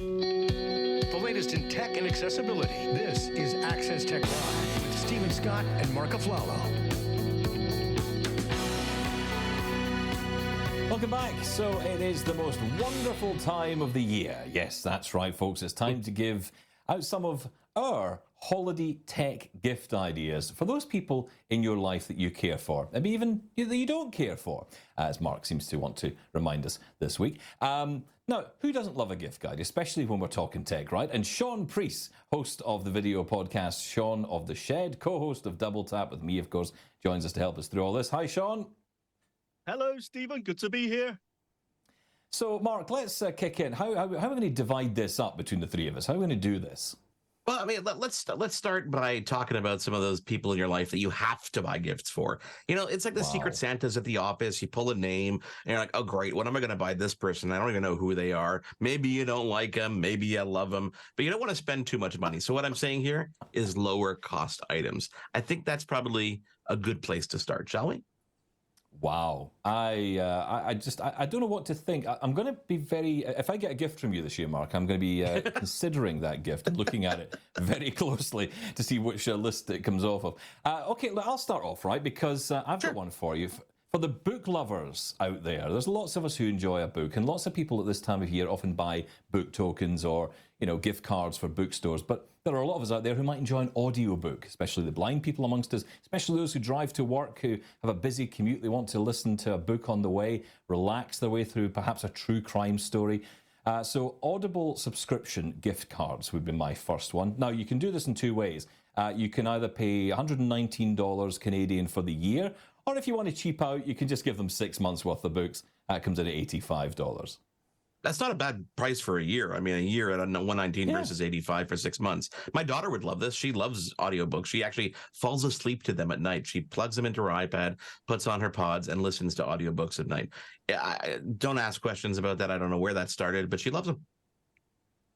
The latest in tech and accessibility. This is Access Tech Live with Stephen Scott and Marc Aflalo. Welcome back. So it is the most wonderful time of the year. Yes, that's right, folks. It's time to give out some of our holiday tech gift ideas for those people in your life that you care for, maybe even that you don't care for, as Mark seems to want to remind us this week. Now, who doesn't love a gift guide, especially when we're talking tech, right? And Shaun Preece, host of the video podcast Shaun of the Shed, co-host of Double Tap with me, of course, joins us to help us through all this. Hi, Shaun. Hello, Stephen. Good to be here. So, Mark, let's kick in. How are we going to divide this up between the three of us? How are we going to do this? Well, I mean, let's start by talking about some of those people in your life that you have to buy gifts for. You know, it's like the Secret Santas at the office. You pull a name and you're like, oh, great. What am I going to buy this person? I don't even know who they are. Maybe you don't like them. Maybe you love them, but you don't want to spend too much money. So what I'm saying here is lower cost items. I think that's probably a good place to start, shall we? Wow. I don't know what to think. I'm going to be very, if I get a gift from you this year, Mark, I'm going to be considering that gift and looking at it very closely to see which list it comes off of. Okay, I'll start off, right, because I've got one for you. For the book lovers out there, there's lots of us who enjoy a book, and lots of people at this time of year often buy book tokens or, you know, gift cards for bookstores. But there are a lot of us out there who might enjoy an audiobook, especially the blind people amongst us, especially those who drive to work, who have a busy commute. They want to listen to a book on the way, relax their way through perhaps a true crime story. So Audible subscription gift cards would be my first one. Now, you can do this in two ways. You can either pay $119 Canadian for the year, or if you want to cheap out, you can just give them 6 months worth of books. That comes in at $85. That's not a bad price for a year. I mean, a year at $119 versus $85 for 6 months. My daughter would love this. She loves audiobooks. She actually falls asleep to them at night. She plugs them into her iPad, puts on her pods, and listens to audiobooks at night. Don't ask questions about that. I don't know where that started, but she loves them.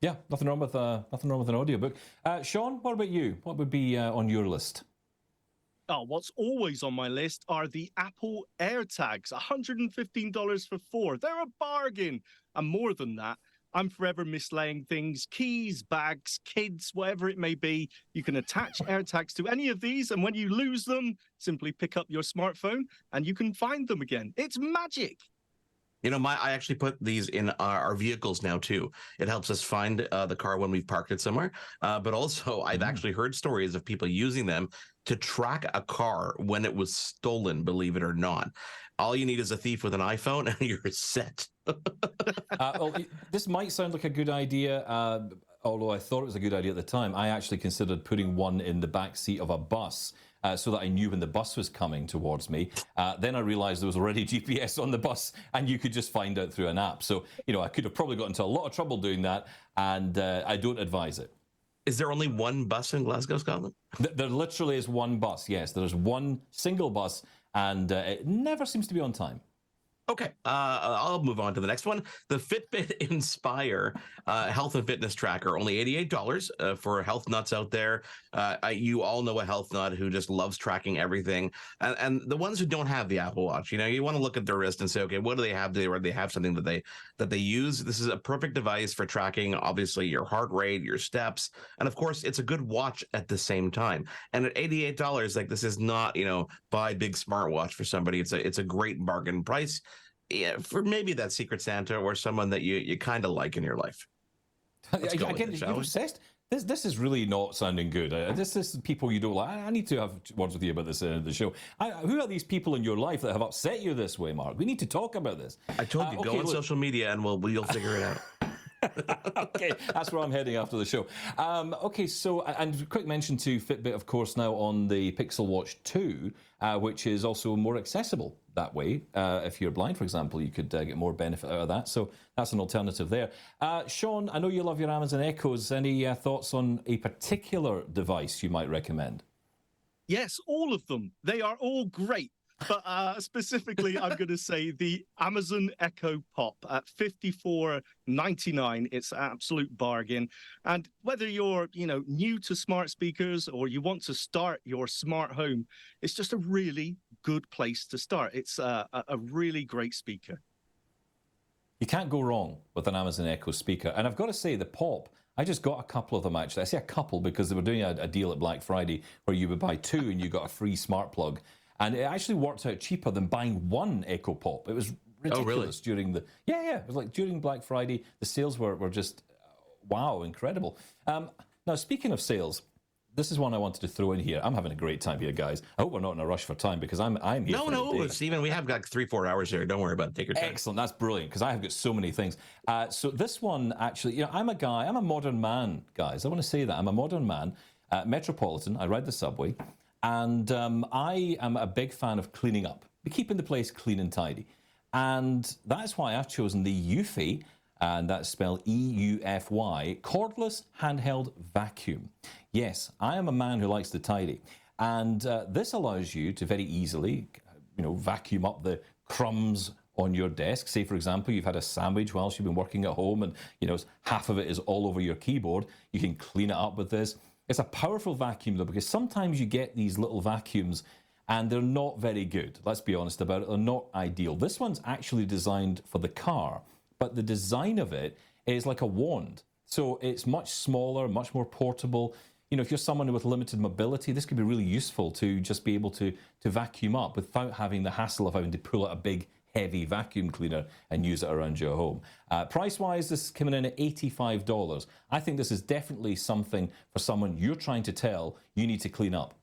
Yeah, nothing wrong with an audiobook. Shaun, what about you? What would be on your list? Oh, what's always on my list are the Apple AirTags, $115 for 4. They're a bargain. And more than that, I'm forever mislaying things, keys, bags, kids, whatever it may be. You can attach AirTags to any of these, and when you lose them, simply pick up your smartphone and you can find them again. It's magic. You know, I actually put these in our vehicles now, too. It helps us find the car when we've parked it somewhere. But also, I've actually heard stories of people using them to track a car when it was stolen, believe it or not. All you need is a thief with an iPhone and you're set. Well, this might sound like a good idea, although I thought it was a good idea at the time. I actually considered putting one in the back seat of a bus so that I knew when the bus was coming towards me. Then I realized there was already GPS on the bus and you could just find out through an app. So, you know, I could have probably got into a lot of trouble doing that, and I don't advise it. Is there only one bus in Glasgow, Scotland? There literally is one bus, yes. There's one single bus, and it never seems to be on time. Okay, I'll move on to the next one. The Fitbit Inspire health and fitness tracker, only $88 for health nuts out there. You all know a health nut who just loves tracking everything. And the ones who don't have the Apple Watch, you know, you want to look at their wrist and say, okay, what do they have there? Or they have something that they use. This is a perfect device for tracking, obviously, your heart rate, your steps. And of course, it's a good watch at the same time. And at $88, like, this is not, you know, buy a big smartwatch for somebody. It's a great bargain price. Yeah, for maybe that Secret Santa or someone that you kind of like in your life. Again, you're obsessed. This is really not sounding good. This is people you don't like. I need to have words with you about this in the show. Who are these people in your life that have upset you this way, Mark? We need to talk about this. I told you, go on social media and you'll figure it out. Okay, that's where I'm heading after the show. Okay, so, and quick mention to Fitbit, of course, now on the Pixel Watch 2, which is also more accessible that way. If you're blind, for example, you could get more benefit out of that. So that's an alternative there. Shaun, I know you love your Amazon Echoes. Any thoughts on a particular device you might recommend? Yes, all of them. They are all great. But specifically, I'm going to say the Amazon Echo Pop at $54.99. It's an absolute bargain. And whether you're, new to smart speakers or you want to start your smart home, it's just a really good place to start. It's a really great speaker. You can't go wrong with an Amazon Echo speaker. And I've got to say, the Pop, I just got a couple of them actually. I say a couple because they were doing a deal at Black Friday where you would buy 2 and you got a free smart plug. And it actually worked out cheaper than buying 1 Echo Pop. It was ridiculous during the... Yeah, it was like during Black Friday, the sales were just, wow, incredible. Now, speaking of sales, this is one I wanted to throw in here. I'm having a great time here, guys. I hope we're not in a rush for time because I'm here. No, Stephen, we have got 3-4 hours here. Don't worry about it. Take your time. Excellent. That's brilliant because I have got so many things. So this one, actually, I'm a modern man, guys. I want to say that. I'm a modern man. Metropolitan. I ride the subway. And I am a big fan of cleaning up, keeping the place clean and tidy. And that's why I've chosen the Eufy, and that's spelled EUFY, cordless handheld vacuum. Yes, I am a man who likes to tidy. And this allows you to very easily, vacuum up the crumbs on your desk. Say, for example, you've had a sandwich whilst you've been working at home and, half of it is all over your keyboard. You can clean it up with this. It's a powerful vacuum, though, because sometimes you get these little vacuums and they're not very good. Let's be honest about it. They're not ideal. This one's actually designed for the car, but the design of it is like a wand. So it's much smaller, much more portable. If you're someone with limited mobility, this could be really useful to just be able to vacuum up without having the hassle of having to pull out a big, heavy vacuum cleaner and use it around your home. Price-wise, this is coming in at $85. I think this is definitely something for someone you're trying to tell you need to clean up.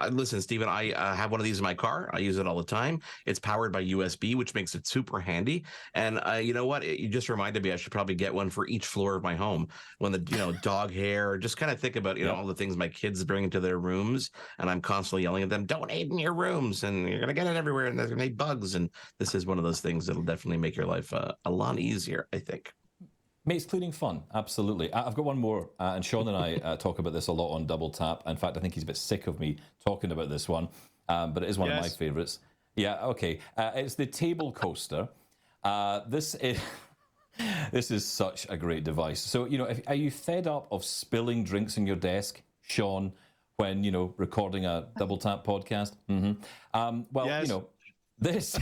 Listen, Stephen, I have one of these in my car. I use it all the time. It's powered by USB, which makes it super handy. And you know what? You just reminded me I should probably get one for each floor of my home. When the dog hair, just kind of think about all the things my kids bring into their rooms, and I'm constantly yelling at them, "Don't eat in your rooms, and you're gonna get it everywhere, and there's gonna be bugs." And this is one of those things that'll definitely make your life a lot easier, I think. Makes cleaning fun, absolutely. I've got one more, and Shaun and I talk about this a lot on Double Tap. In fact, I think he's a bit sick of me talking about this one, but it is one of my favorites. Yeah, okay. It's the table coaster. This is such a great device. So, are you fed up of spilling drinks on your desk, Shaun, when, recording a Double Tap podcast? This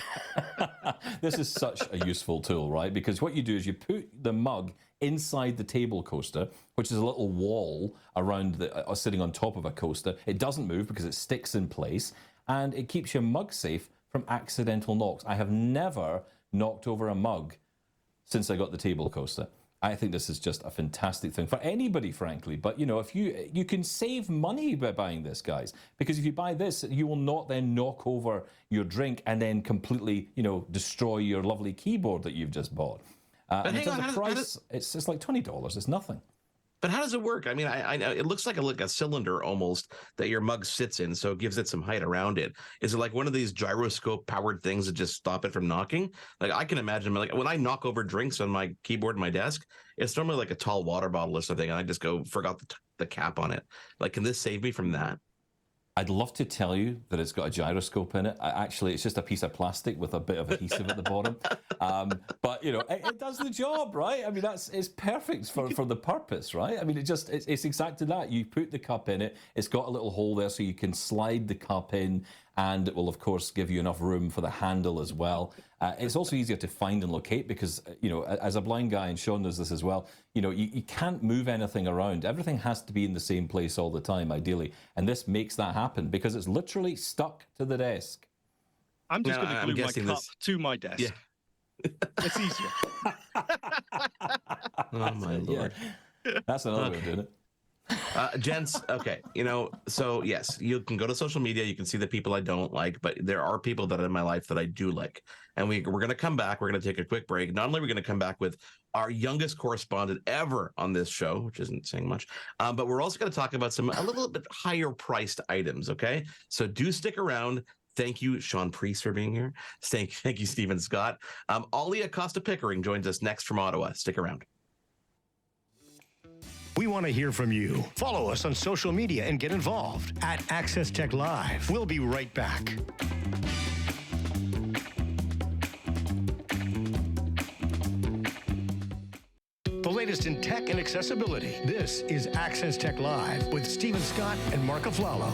this is such a useful tool, right? Because what you do is you put the mug inside the table coaster, which is a little wall around sitting on top of a coaster. It doesn't move because it sticks in place, and it keeps your mug safe from accidental knocks. I have never knocked over a mug since I got the table coaster. I think this is just a fantastic thing for anybody, frankly. But, if you can save money by buying this, guys, because if you buy this, you will not then knock over your drink and then completely, destroy your lovely keyboard that you've just bought. And in terms of price, it's like $20. It's nothing. But how does it work? I mean, I it looks like a cylinder almost that your mug sits in, so it gives it some height around it. Is it like one of these gyroscope powered things that just stop it from knocking? Like I can imagine, like when I knock over drinks on my keyboard and my desk, it's normally like a tall water bottle or something, and I just forgot the cap on it. Like, can this save me from that? I'd love to tell you that it's got a gyroscope in it. Actually, it's just a piece of plastic with a bit of adhesive at the bottom. But, it does the job, right? I mean, it's perfect for the purpose, right? I mean, it's exactly that. You put the cup in it. It's got a little hole there so you can slide the cup in, and it will, of course, give you enough room for the handle as well. It's also easier to find and locate because, as a blind guy, and Shaun knows this as well, you can't move anything around. Everything has to be in the same place all the time, ideally. And this makes that happen because it's literally stuck to the desk. I'm just going to glue my cup to my desk. Yeah. It's easier. Oh, my Lord. Yeah. That's another way of doing it. Gents, okay, so yes, you can go to social media, you can see the people I don't like, but there are people that are in my life that I do like. And we're going to come back. We're going to take a quick break. Not only are we going to come back with our youngest correspondent ever on this show, which isn't saying much, but we're also going to talk about a little bit higher priced items, okay? So do stick around. Thank you, Shaun Preece, for being here. Thank you, Stephen Scott. Ollie Acosta-Pickering joins us next from Ottawa. Stick around. We want to hear from you. Follow us on social media and get involved at Access Tech Live. We'll be right back. The latest in tech and accessibility. This is Access Tech Live with Stephen Scott and Marc Aflalo.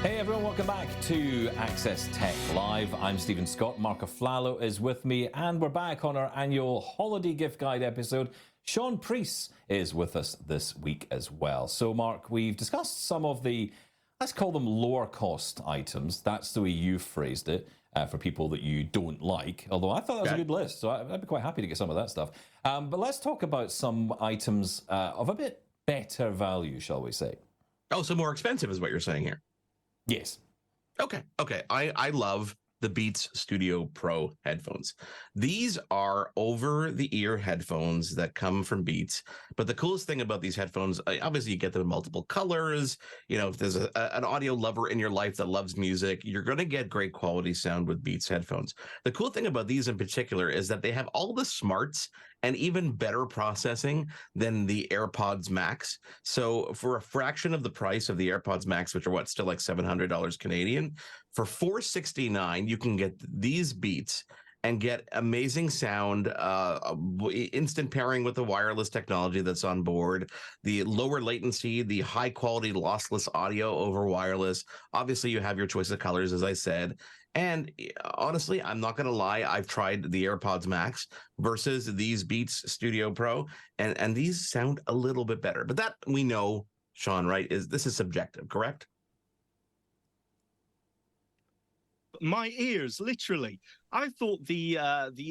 Hey everyone, welcome back to Access Tech Live. I'm Stephen Scott. Marc Aflalo is with me, and we're back on our annual holiday gift guide episode. Shaun Preece is with us this week as well. So, Mark, we've discussed some of the, let's call them lower cost items. That's the way you phrased it, for people that you don't like. Although I thought that was a good list, so I'd be quite happy to get some of that stuff. But let's talk about some items of a bit better value, shall we say. Oh, so more expensive is what you're saying here. Yes. Okay. I love the Beats Studio Pro headphones. These are over-the-ear headphones that come from Beats. But the coolest thing about these headphones, obviously you get them in multiple colors. You know, if there's an audio lover in your life that loves music, you're going to get great quality sound with Beats headphones. The cool thing about these in particular is that they have all the smarts and even better processing than the AirPods Max. So for a fraction of the price of the AirPods Max, which are still like $700 Canadian, for $469, you can get these Beats and get amazing sound, instant pairing with the wireless technology that's on board, the lower latency, the high quality lossless audio over wireless. Obviously, you have your choice of colors, as I said. And honestly, I'm not going to lie, I've tried the AirPods Max versus these Beats Studio Pro, and these sound a little bit better. But that we know, Shaun, right, this is subjective, correct? My ears, literally. I thought the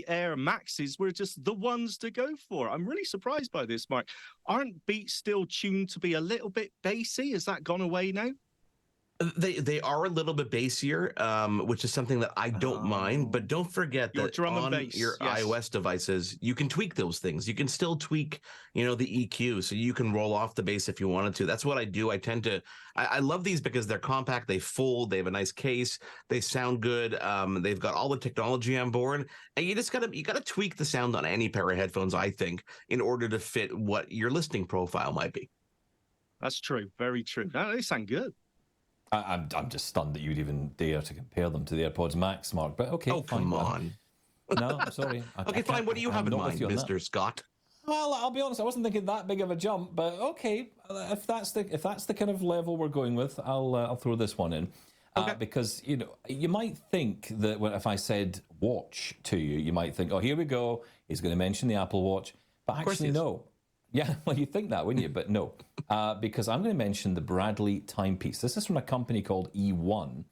Air Maxes were just the ones to go for. I'm really surprised by this, Mark. Aren't Beats still tuned to be a little bit bassy? Has that gone away now? They are a little bit bassier, which is something that I don't mind. But don't forget Your that drum and on bass, your yes. iOS devices, you can tweak those things. You can still tweak, the EQ, so you can roll off the bass if you wanted to. That's what I do. I love these because they're compact. They fold. They have a nice case. They sound good. They've got all the technology on board, and you gotta tweak the sound on any pair of headphones, I think, in order to fit what your listening profile might be. That's true. Very true. No, they sound good. I'm just stunned that you'd even dare to compare them to the AirPods Max, Mark. But okay, oh, fine. Come on. No, I'm sorry. Okay, fine. What do you have in mind, Mr. Scott? Well, I'll be honest. I wasn't thinking that big of a jump, but okay. If that's the kind of level we're going with, I'll throw this one in. Okay. Because you might think that if I said watch to you, you might think, oh, here we go. He's going to mention the Apple Watch, but actually no. Yeah, well, you think that, wouldn't you? But no, because I'm going to mention the Bradley Timepiece. This is from a company called E1,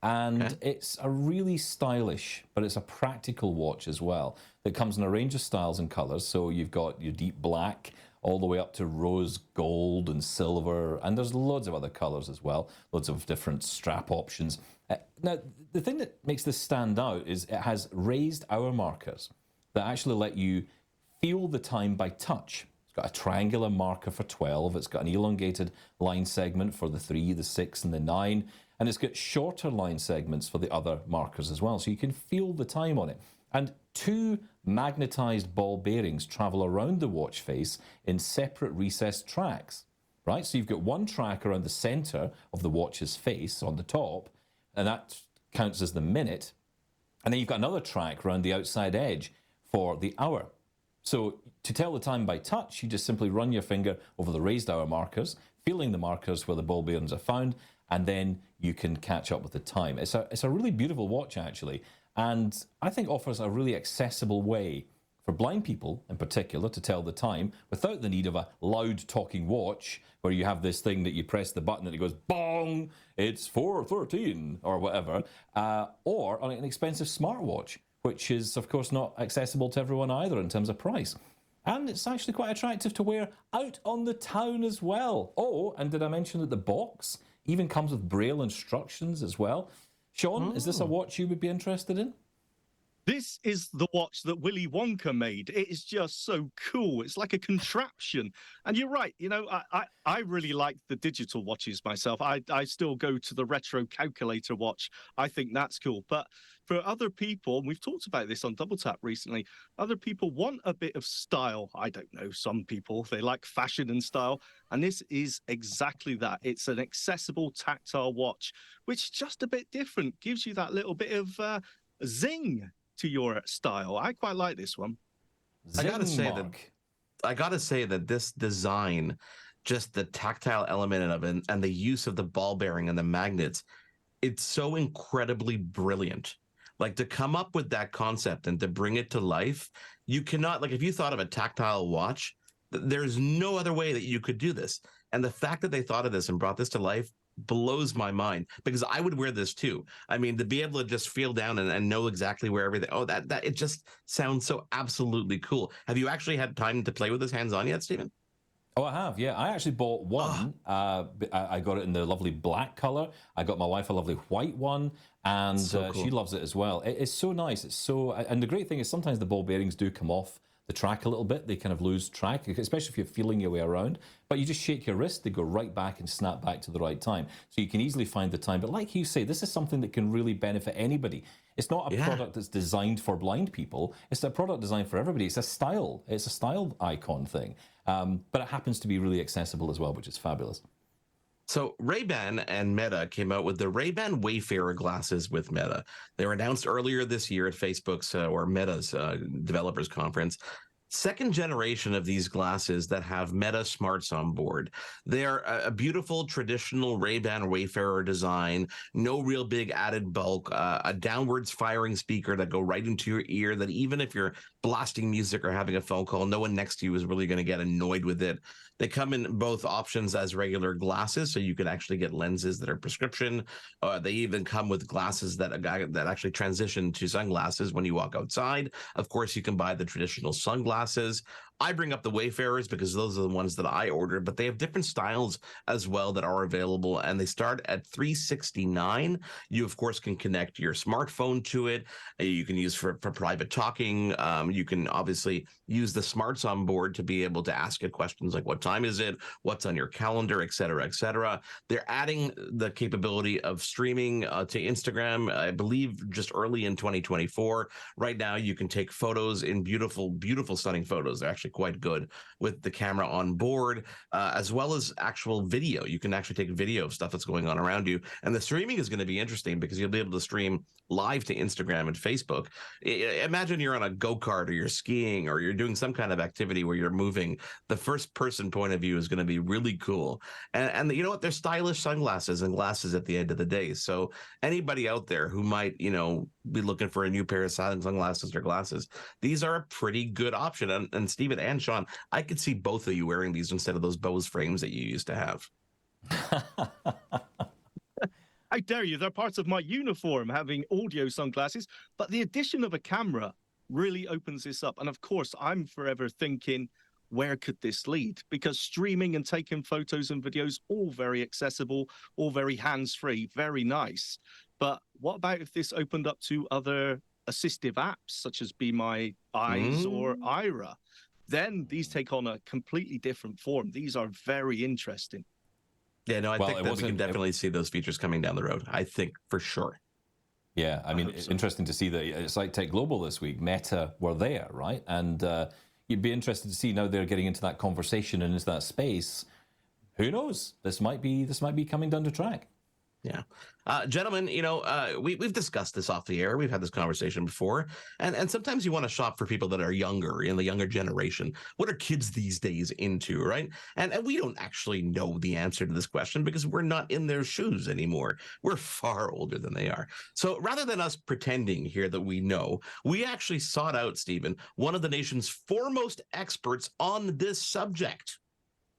and it's a really stylish, but it's a practical watch as well. That comes in a range of styles and colors. So you've got your deep black all the way up to rose gold and silver, and there's loads of other colors as well, loads of different strap options. Now, the thing that makes this stand out is it has raised hour markers that actually let you feel the time by touch. Got a triangular marker for 12. It's got an elongated line segment for the 3, the 6, and the 9. And it's got shorter line segments for the other markers as well. So you can feel the time on it. And 2 magnetized ball bearings travel around the watch face in separate recessed tracks, right? So you've got one track around the center of the watch's face on the top, and that counts as the minute. And then you've got another track around the outside edge for the hour. So to tell the time by touch, you just simply run your finger over the raised hour markers, feeling the markers where the ball bearings are found, and then you can catch up with the time. It's a really beautiful watch, actually, and I think offers a really accessible way for blind people in particular to tell the time without the need of a loud talking watch where you have this thing that you press the button and it goes bong, it's 4:13 or whatever, or on an expensive smartwatch, which is, of course, not accessible to everyone either in terms of price. And it's actually quite attractive to wear out on the town as well. Oh, and did I mention that the box even comes with Braille instructions as well? Shaun, is this a watch you would be interested in? This is the watch that Willy Wonka made. It is just so cool. It's like a contraption. And you're right. I really like the digital watches myself. I still go to the retro calculator watch. I think that's cool. But for other people, and we've talked about this on Double Tap recently, other people want a bit of style. I don't know, some people, they like fashion and style. And this is exactly that. It's an accessible tactile watch, which is just a bit different, gives you that little bit of zing to your style. I quite like this one. I gotta say that this design, just the tactile element of it and the use of the ball bearing and the magnets, it's so incredibly brilliant. Like, to come up with that concept and to bring it to life, you cannot, like, if you thought of a tactile watch, there's no other way that you could do this. And the fact that they thought of this and brought this to life blows my mind, because I would wear this too. I mean, to be able to just feel down and know exactly where everything, that it just sounds so absolutely cool. Have you actually had time to play with this hands-on yet, Stephen? Oh, I have, yeah. I actually bought one. I got it in the lovely black color. I got my wife a lovely white one, and So cool. she loves it as well. It's so nice. It's so, and the great thing is sometimes the ball bearings do come off the track a little bit. They kind of lose track, especially if you're feeling your way around. But you just shake your wrist, they go right back and snap back to the right time. So you can easily find the time. But like you say, this is something that can really benefit anybody. It's not a product that's designed for blind people. It's a product designed for everybody. It's a style icon thing. But it happens to be really accessible as well, which is fabulous. So Ray-Ban and Meta came out with the Ray-Ban Wayfarer glasses with Meta. They were announced earlier this year at Facebook's or Meta's developers conference. Second generation of these glasses that have Meta smarts on board. They're a beautiful traditional Ray-Ban Wayfarer design, no real big added bulk, a downwards firing speaker that go right into your ear, that even if you're blasting music or having a phone call, no one next to you is really going to get annoyed with it. They come in both options as regular glasses, so you can actually get lenses that are prescription. They even come with glasses that actually transition to sunglasses when you walk outside. Of course, you can buy the traditional sunglasses. I bring up the Wayfarers because those are the ones that I ordered, but they have different styles as well that are available, and they start at $369. You, of course, can connect your smartphone to it. You can use for private talking. You can obviously use the smarts on board to be able to ask it questions like, what time is it? What's on your calendar, et cetera, et cetera. They're adding the capability of streaming to Instagram, I believe, just early in 2024. Right now, you can take photos in beautiful, beautiful, stunning photos. They're actually quite good with the camera on board, as well as actual video. You can actually take video of stuff that's going on around you. And the streaming is going to be interesting because you'll be able to stream live to Instagram and Facebook. Imagine you're on a go-kart or you're skiing or you're doing some kind of activity where you're moving. The first person point of view is going to be really cool. And you know what? They're stylish sunglasses and glasses at the end of the day. So anybody out there who might, be looking for a new pair of sunglasses or glasses, these are a pretty good option. And Stephen and Shaun, I could see both of you wearing these instead of those Bose frames that you used to have. I dare you, they're parts of my uniform, having audio sunglasses, but the addition of a camera really opens this up. And of course, I'm forever thinking, where could this lead? Because streaming and taking photos and videos, all very accessible, all very hands-free, very nice. But what about if this opened up to other assistive apps, such as Be My Eyes or Ira? Then these take on a completely different form. These are very interesting. Yeah, no, I think that we can definitely see those features coming down the road. I think for sure. Yeah, I mean, it's interesting to see that it's like Tech Global this week. Meta were there, right? And you'd be interested to see now they're getting into that conversation and into that space. Who knows? This might be coming down the track. Yeah. Gentlemen, we've discussed this off the air. We've had this conversation before. And sometimes you want to shop for people that are younger, in the younger generation. What are kids these days into, right? And we don't actually know the answer to this question because we're not in their shoes anymore. We're far older than they are. So rather than us pretending here that we know, we actually sought out, Stephen, one of the nation's foremost experts on this subject.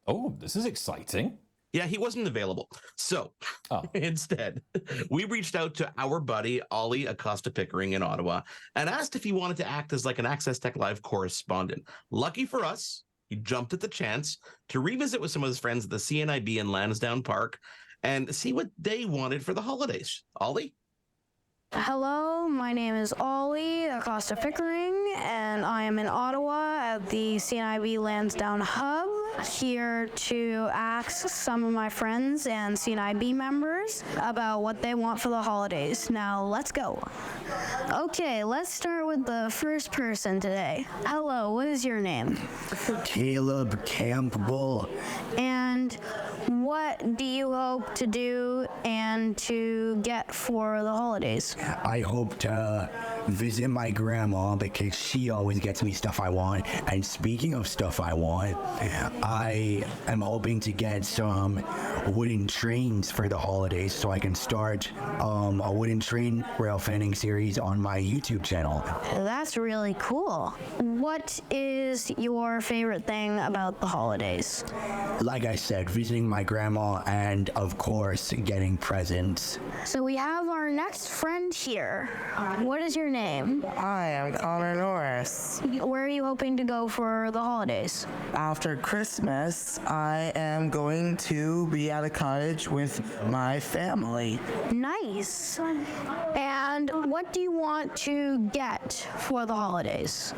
Oh, this is exciting. Yeah, he wasn't available. So instead, we reached out to our buddy, Ollie Acosta Pickering in Ottawa, and asked if he wanted to act as like an Access Tech Live correspondent. Lucky for us, he jumped at the chance to revisit with some of his friends at the CNIB in Lansdowne Park and see what they wanted for the holidays. Ollie? Hello, my name is Ollie Acosta Pickering, and I am in Ottawa at the CNIB Lansdowne Hub, here to ask some of my friends and CNIB members about what they want for the holidays. Now, let's go. Okay, let's start with the first person today. Hello, what is your name? Caleb Campbell. And what do you hope to do and to get for the holidays? I hope to visit my grandma because she always gets me stuff I want. And speaking of stuff I want, I am hoping to get some wooden trains for the holidays so I can start a wooden train rail fanning series on my YouTube channel. That's really cool. What is your favorite thing about the holidays? Like I said, visiting my grandma and, of course, getting presents. So we have our next friend here. What is your name? Hi, I'm Connor Norris. Where are you hoping to go for the holidays? After Christmas, I am going to be at a cottage with my family. Nice. And what do you want to get for the holidays?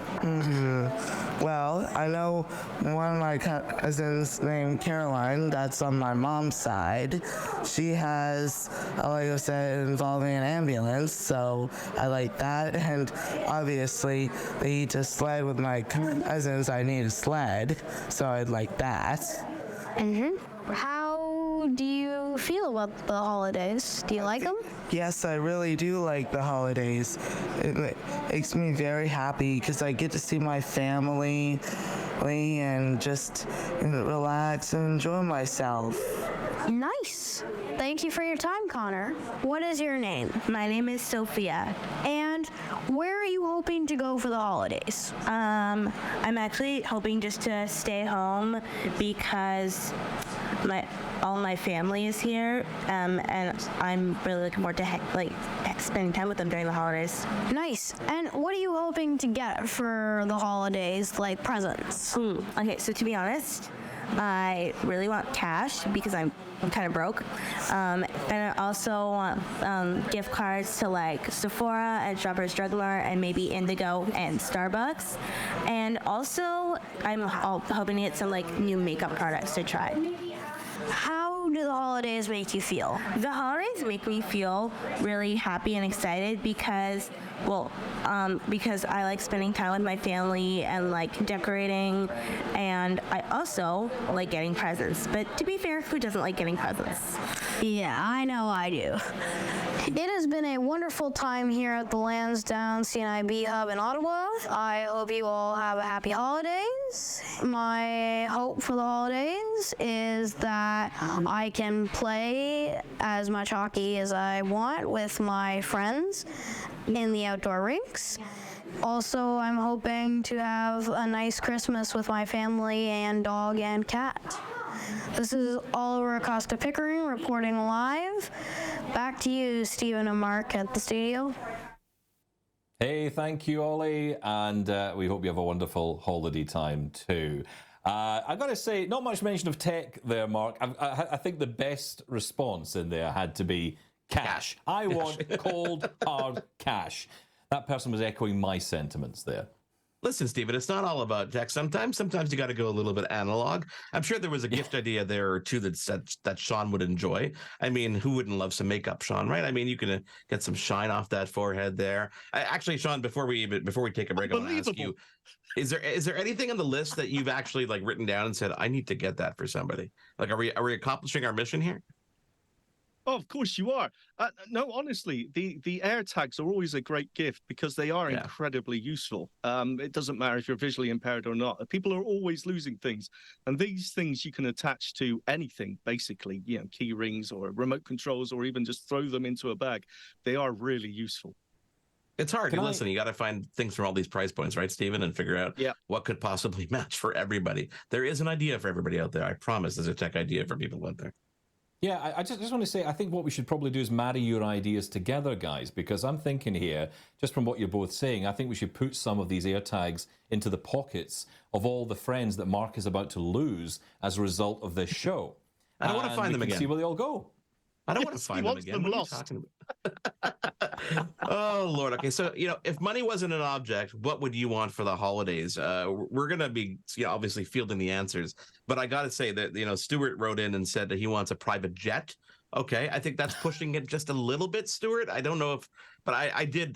Well, I know one of my cousins named Caroline, that's on my mom's side. She has a Lego set involving an ambulance, so I like that. And obviously, they eat a sled with my cousins. I need a sled, so I'd like that. How do you feel about the holidays? Do you like them? Yes, I really do like the holidays. It makes me very happy because I get to see my family and just relax and enjoy myself. Nice. Thank you for your time, Connor. What is your name? My name is Sophia. And where are you hoping to go for the holidays? I'm actually hoping just to stay home because all my family is here, and I'm really looking forward to spending time with them during the holidays. Nice. And what are you hoping to get for the holidays, like presents? Okay, so to be honest, I really want cash because I'm kind of broke. And I also want gift cards to like Sephora and Shoppers Drug Mart and maybe Indigo and Starbucks. And also, I'm hoping to get some like new makeup products to try. How do the holidays make you feel? The holidays make me feel really happy and excited because I like spending time with my family and like decorating, and I also like getting presents. But to be fair, who doesn't like getting presents? Yeah, I know I do. It has been a wonderful time here at the Lansdowne CNIB Hub in Ottawa. I hope you all have a happy holidays. My hope for the holidays is that I can play as much hockey as I want with my friends in the outdoor rinks. Also, I'm hoping to have a nice Christmas with my family and dog and cat. This is Oliver Acosta Pickering reporting live. Back to you, Stephen and Mark at the studio. Hey, thank you, Ollie, and we hope you have a wonderful holiday time too. I got to say, not much mention of tech there, Mark. I think the best response in there had to be cash. I want cold, hard cash. That person was echoing my sentiments there. Listen, Stephen, it's not all about tech. Sometimes you got to go a little bit analog. I'm sure there was a gift idea there or two that Shaun would enjoy. I mean, who wouldn't love some makeup, Shaun, right? I mean, you can get some shine off that forehead there. Actually, Shaun, before we take a break, I want to ask you, is there anything on the list that you've actually like written down and said, I need to get that for somebody? Like, are we accomplishing our mission here? Oh, of course you are. No, honestly, the AirTags are always a great gift because they are incredibly useful. It doesn't matter if you're visually impaired or not. People are always losing things. And these things you can attach to anything, basically, key rings or remote controls, or even just throw them into a bag. They are really useful. It's hard. Listen, you got to find things from all these price points, right, Stephen, and figure out what could possibly match for everybody. There is an idea for everybody out there. I promise there's a tech idea for people out there. Yeah, I just want to say, I think what we should probably do is marry your ideas together, guys, because I'm thinking here, just from what you're both saying, I think we should put some of these AirTags into the pockets of all the friends that Mark is about to lose as a result of this show. I don't want to find them again. See where they all go. I don't want to find them again. What are you talking about? Oh, Lord. Okay, so, if money wasn't an object, what would you want for the holidays? We're going to be, obviously fielding the answers. But I got to say that, Stuart wrote in and said that he wants a private jet. Okay, I think that's pushing it just a little bit, Stuart. I don't know if, but I didn't,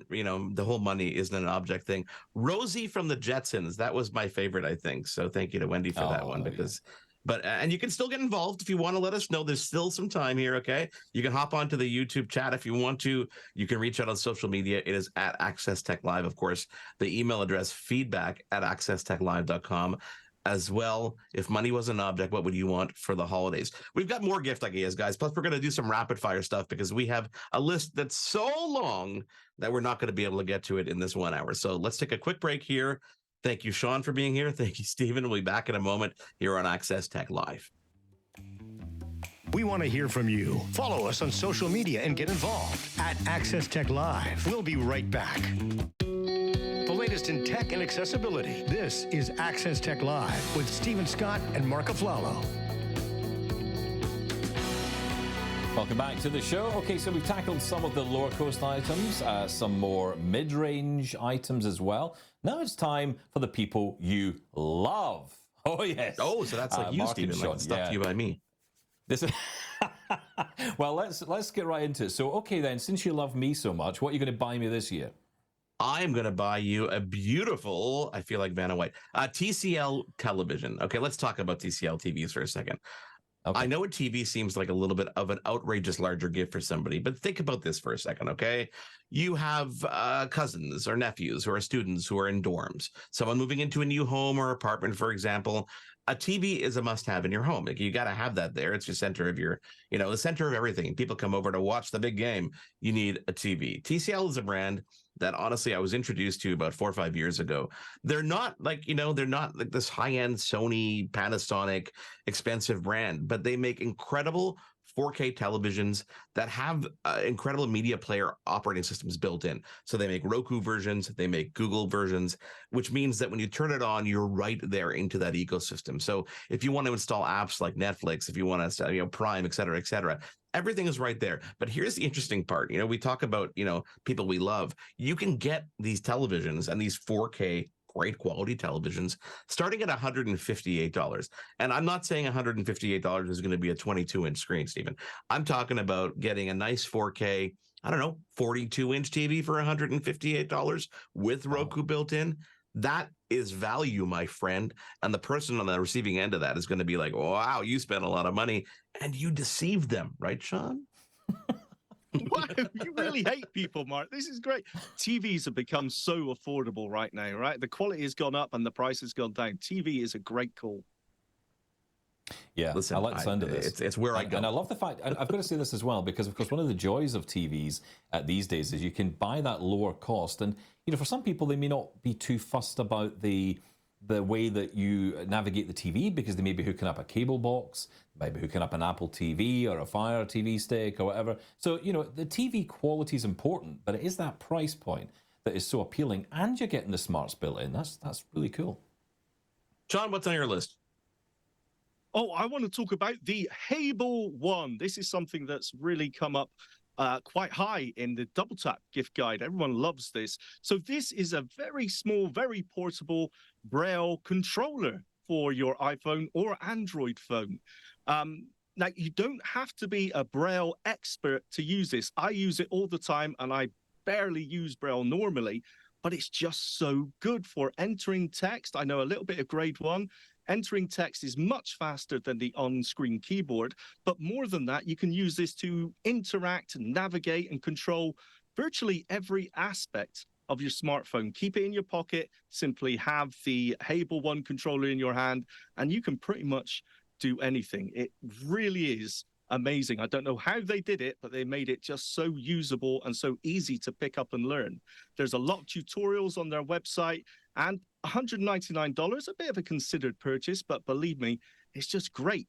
the whole money isn't an object thing. Rosie from the Jetsons, that was my favorite, I think. So thank you to Wendy for that one, because But and you can still get involved if you want to let us know. There's still some time here, okay? You can hop onto the YouTube chat if you want to. You can reach out on social media. It is at Access Tech Live, of course. The email address, feedback@accesstechlive.com. As well, if money was an object, what would you want for the holidays? We've got more gift ideas, guys. Plus, we're going to do some rapid fire stuff because we have a list that's so long that we're not going to be able to get to it in this 1 hour. So let's take a quick break here. Thank you, Shaun, for being here. Thank you, Stephen. We'll be back in a moment here on Access Tech Live. We want to hear from you. Follow us on social media and get involved at Access Tech Live. We'll be right back. The latest in tech and accessibility. This is Access Tech Live with Stephen Scott and Marc Aflalo. Welcome back to the show. Okay, so we've tackled some of the lower cost items, some more mid-range items as well. Now it's time for the people you love. Oh, yes. Oh, so that's like you, Stephen, like stuff to you by me. This is well, let's get right into it. So, okay then, since you love me so much, what are you going to buy me this year? I'm going to buy you a beautiful, I feel like Vanna White, TCL television. Okay, let's talk about TCL TVs for a second. Okay. I know a TV seems like a little bit of an outrageous larger gift for somebody, but think about this for a second, okay? You have cousins or nephews who are students who are in dorms, someone moving into a new home or apartment, for example. A TV is a must-have in your home. Like, you got to have that there. It's your center of your, the center of everything. People come over to watch the big game. You need a TV. TCL is a brand that honestly I was introduced to about 4 or 5 years ago. They're not like, they're not like this high-end Sony, Panasonic, expensive brand, but they make incredible 4K televisions that have incredible media player operating systems built in. So they make Roku versions, they make Google versions, which means that when you turn it on, you're right there into that ecosystem. So if you want to install apps like Netflix, if you want to install, Prime, et cetera, everything is right there. But here's the interesting part. We talk about, people we love. You can get these televisions and these 4K great quality televisions starting at $158. And I'm not saying $158 is going to be a 22-inch screen, Stephen. I'm talking about getting a nice 4K, 42-inch TV for $158 with Roku built in. That is value, my friend. And the person on the receiving end of that is going to be like, wow, you spent a lot of money and you deceived them, right, Shaun? Wow, you really hate people, Mark. This is great. TVs have become so affordable right now, right? The quality has gone up and the price has gone down. TV is a great call. Yeah, listen, I like the sound of this. It's where I go. And I love the fact, I've got to say this as well, because of course one of the joys of TVs these days is you can buy that lower cost. And, for some people, they may not be too fussed about the way that you navigate the TV, because they may be hooking up a cable box, maybe hooking up an Apple TV or a Fire TV stick or whatever. So, the TV quality is important, but it is that price point that is so appealing, and you're getting the smarts built in. That's really cool. Shaun, what's on your list? Oh, I want to talk about the Hable One. This is something that's really come up quite high in the Double Tap gift guide. Everyone loves this. So this is a very small, very portable Braille controller for your iPhone or Android phone. Now, you don't have to be a Braille expert to use this. I use it all the time, and I barely use Braille normally, but it's just so good for entering text. I know a little bit of grade 1. Entering text is much faster than the on-screen keyboard, but more than that, you can use this to interact, navigate, and control virtually every aspect of your smartphone. Keep it in your pocket, simply have the Hable One controller in your hand, and you can pretty much do anything. It really is amazing. I don't know how they did it, but they made it just so usable and so easy to pick up and learn. There's a lot of tutorials on their website, and $199, a bit of a considered purchase, but believe me, it's just great.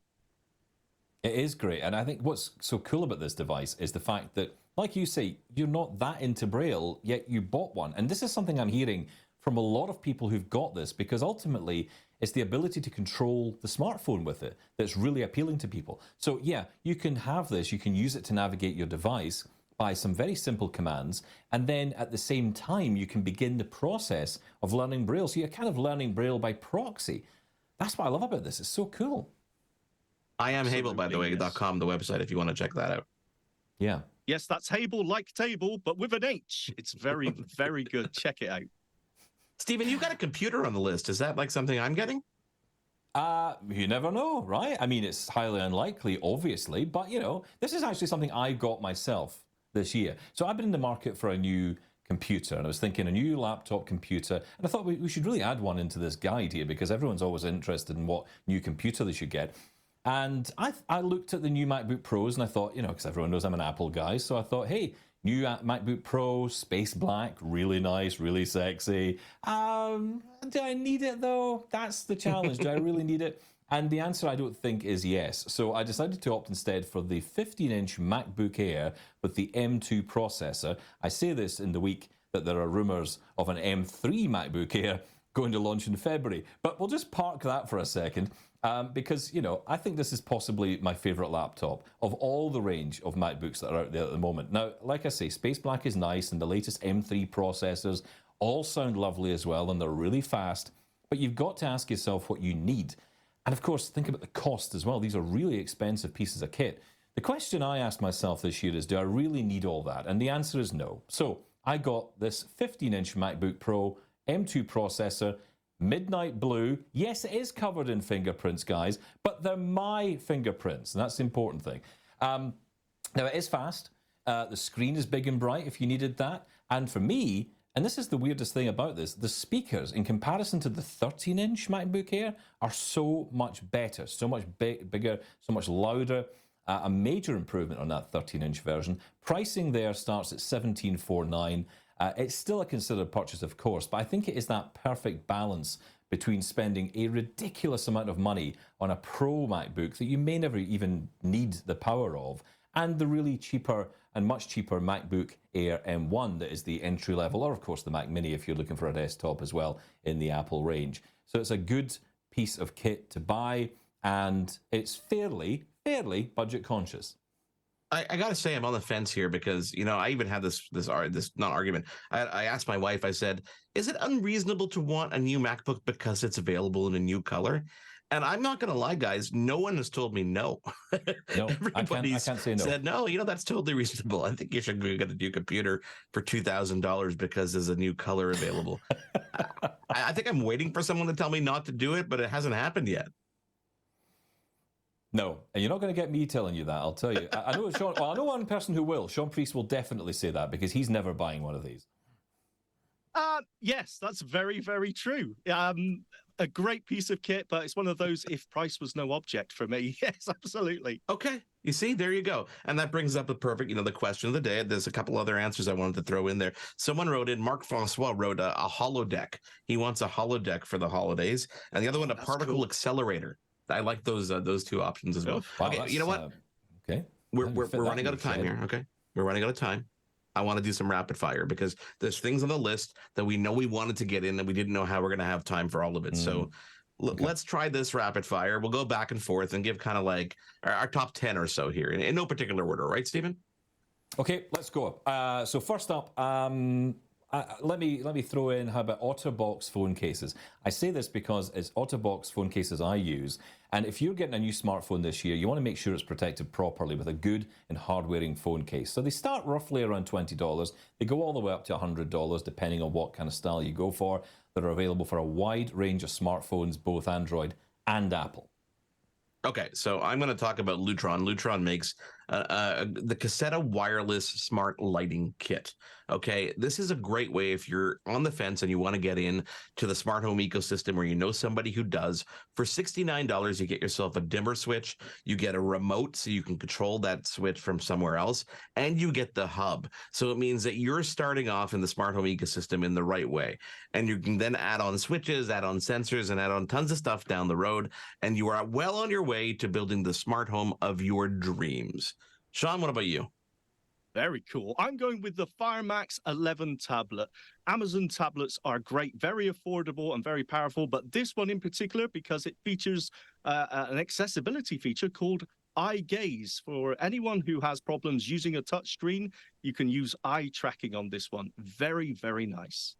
It is great. And I think what's so cool about this device is the fact that, like you say, you're not that into Braille, yet you bought one. And this is something I'm hearing from a lot of people who've got this, because ultimately it's the ability to control the smartphone with it that's really appealing to people. So yeah, you can have this, you can use it to navigate your device by some very simple commands, and then at the same time you can begin the process of learning Braille. So you're kind of learning Braille by proxy. That's what I love about this. It's so cool. I am Hable, by the way, .com, the website, if you want to check that out. Yeah. Yes, that's Hable, like table, but with an H. It's very, very good. Check it out. Stephen, you've got a computer on the list. Is that like something I'm getting? You never know, right? I mean, it's highly unlikely, obviously, but you know, this is actually something I got myself this year. So I've been in the market for a new computer, and I was thinking a new laptop computer, and I thought we should really add one into this guide here because everyone's always interested in what new computer they should get. And I looked at the new MacBook Pros, and I thought, you know, because everyone knows I'm an Apple guy, so I thought, hey, new MacBook Pro, space black, really nice, really sexy. Do I need it though? That's the challenge. Do I really need it? And the answer I don't think is yes. So I decided to opt instead for the 15-inch MacBook Air with the M2 processor. I say this in the week that there are rumors of an M3 MacBook Air going to launch in February. But we'll just park that for a second because, you know, I think this is possibly my favorite laptop of all the range of MacBooks that are out there at the moment. Now, like I say, Space Black is nice, and the latest M3 processors all sound lovely as well, and they're really fast. But you've got to ask yourself what you need. And of course, think about the cost as well. These are really expensive pieces of kit. The question I asked myself this year is, do I really need all that? And the answer is no. So I got this 15-inch MacBook Pro, M2 processor, midnight blue. Yes, it is covered in fingerprints, guys, but they're my fingerprints, and that's the important thing. Now, it is fast. The screen is big and bright if you needed that. And for me, and this is the weirdest thing about this, the speakers, in comparison to the 13-inch MacBook Air, are so much better, so much bigger, so much louder. A major improvement on that 13-inch version. Pricing there starts at $1749. It's still a considered purchase, of course, but I think it is that perfect balance between spending a ridiculous amount of money on a Pro MacBook that you may never even need the power of, and the really cheaper and much cheaper MacBook Air M1 that is the entry level, or of course the Mac Mini if you're looking for a desktop as well in the Apple range. So it's a good piece of kit to buy, and it's fairly budget conscious. I gotta say, I'm on the fence here because, you know, I even had this not argument. I asked my wife, I said, is it unreasonable to want a new MacBook because it's available in a new color? And I'm not gonna lie, guys, no one has told me no. No, I can't say no. Said no, you know, that's totally reasonable. I think you should get a new computer for $2,000 because there's a new color available. I think I'm waiting for someone to tell me not to do it, but it hasn't happened yet. No, and you're not going to get me telling you that, I'll tell you. I know Shaun, well, I know one person who will. Shaun Preece will definitely say that because he's never buying one of these. Yes, that's very, very true. A great piece of kit, but it's one of those if price was no object for me. Yes, absolutely. Okay, you see, there you go. And that brings up the perfect, you know, the question of the day. There's a couple other answers I wanted to throw in there. Someone wrote in, Marc Francois wrote a holodeck. He wants a holodeck for the holidays. And the other one, a particle accelerator. I like those two options as well. Wow, okay, you know what? Okay. We're running out of time here, okay? We're running out of time. I want to do some rapid fire because there's things on the list that we know we wanted to get in and we didn't know how we're going to have time for all of it. So let's try this rapid fire. We'll go back and forth and give kind of like our top 10 or so here in no particular order, right, Stephen? Okay, let's go. So first up, let me throw in, how about Otterbox phone cases? I say this because it's Otterbox phone cases I use, and if you're getting a new smartphone this year, you want to make sure it's protected properly with a good and hard-wearing phone case. So they start roughly around $20. They go all the way up to $100, depending on what kind of style you go for. They're available for a wide range of smartphones, both Android and Apple. Okay, so I'm going to talk about Lutron. Lutron makes the Caseta wireless smart lighting kit. Okay, this is a great way if you're on the fence and you want to get in to the smart home ecosystem where you know somebody who does. For $69, you get yourself a dimmer switch, you get a remote so you can control that switch from somewhere else, and you get the hub. So it means that you're starting off in the smart home ecosystem in the right way. And you can then add on switches, add on sensors, and add on tons of stuff down the road. And you are well on your way to building the smart home of your dreams. Shaun, what about you? Very cool. I'm going with the FireMax 11 tablet. Amazon tablets are great, very affordable and very powerful, but this one in particular, because it features an accessibility feature called eye gaze. For anyone who has problems using a touch screen, you can use eye tracking on this one. Very, very nice.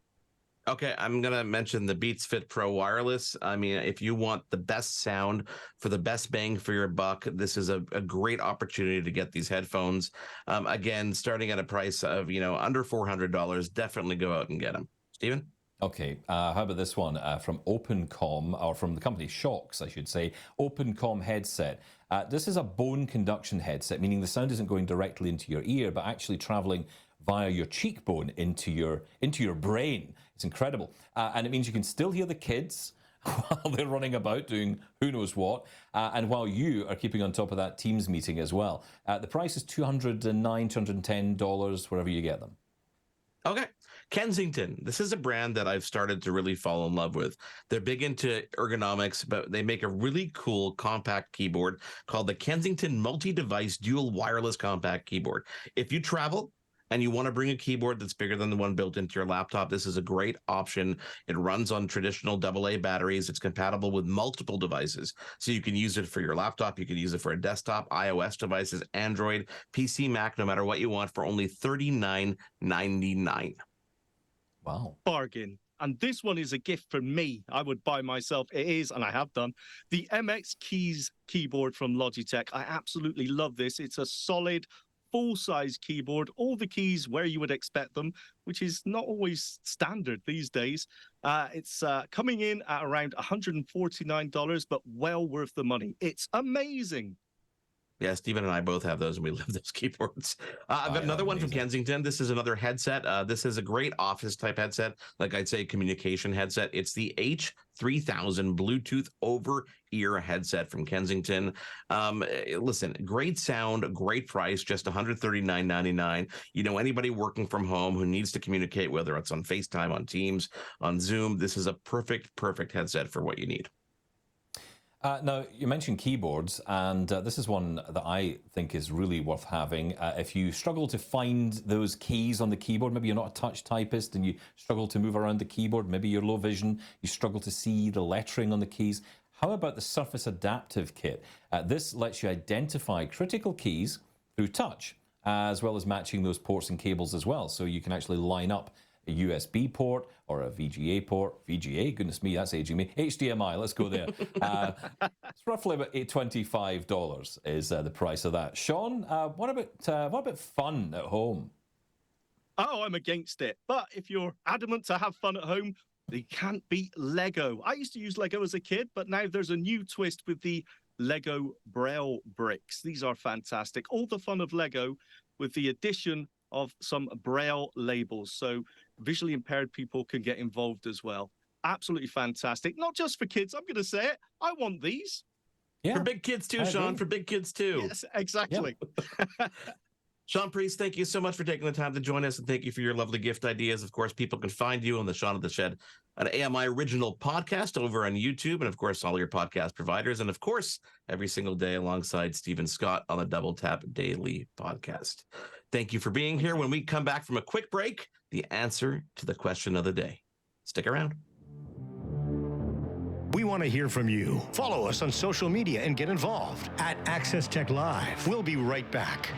Okay, I'm going to mention the Beats Fit Pro wireless. I mean, if you want the best sound for the best bang for your buck, this is a great opportunity to get these headphones. Again, starting at a price of, under $400, definitely go out and get them. Stephen? Okay, how about this one from Opencomm, or from the company Shokz, I should say, Opencomm Headset. This is a bone conduction headset, meaning the sound isn't going directly into your ear, but actually traveling via your cheekbone into your brain. It's incredible. And it means you can still hear the kids while they're running about doing who knows what, and while you are keeping on top of that Teams meeting as well. The price is $209, $210, wherever you get them. Okay. Kensington. This is a brand that I've started to really fall in love with. They're big into ergonomics, but they make a really cool compact keyboard called the Kensington Multi-Device Dual Wireless Compact Keyboard. If you travel and you want to bring a keyboard that's bigger than the one built into your laptop, this is a great option. It runs on traditional AA batteries. It's compatible with multiple devices. So you can use it for your laptop. You can use it for a desktop, iOS devices, Android, PC, Mac, no matter what you want, for only $39.99. Wow. Bargain. And this one is a gift from me. I would buy myself, it is, and I have done, the MX Keys keyboard from Logitech. I absolutely love this. It's a solid, full-size keyboard, all the keys where you would expect them, which is not always standard these days. It's coming in at around $149, but well worth the money. It's amazing. Yeah, Stephen and I both have those, and we love those keyboards. I've got another one from Kensington. This is another headset. This is a great office-type headset, like I'd say communication headset. It's the H3000 Bluetooth over-ear headset from Kensington. Listen, great sound, great price, just $139.99. You know, anybody working from home who needs to communicate, whether it's on FaceTime, on Teams, on Zoom, this is a perfect headset for what you need. Now, you mentioned keyboards, and this is one that I think is really worth having. If you struggle to find those keys on the keyboard, maybe you're not a touch typist and you struggle to move around the keyboard, maybe you're low vision, you struggle to see the lettering on the keys, how about the Surface Adaptive Kit? This lets you identify critical keys through touch, as well as matching those ports and cables as well. So you can actually line up a USB port or a VGA port. VGA, goodness me, that's aging me. HDMI, let's go there. It's roughly about $25 is the price of that. Shaun, what about fun at home? Oh, I'm against it. But if you're adamant to have fun at home, you can't beat Lego. I used to use Lego as a kid, but now there's a new twist with the Lego Braille bricks. These are fantastic. All the fun of Lego with the addition of some Braille labels, so visually impaired people can get involved as well. Absolutely fantastic. Not just for kids, I'm going to say it. I want these. Yeah. For big kids too, Shaun, for big kids too. Yes, exactly. Yep. Shaun Preece, thank you so much for taking the time to join us, and thank you for your lovely gift ideas. Of course, people can find you on the Shaun of the Shed, an AMI original podcast over on YouTube, and of course, all your podcast providers, and of course, every single day alongside Stephen Scott on the Double Tap Daily podcast. Thank you for being here. When we come back from a quick break, the answer to the question of the day. Stick around. We want to hear from you. Follow us on social media and get involved at Access Tech Live. We'll be right back.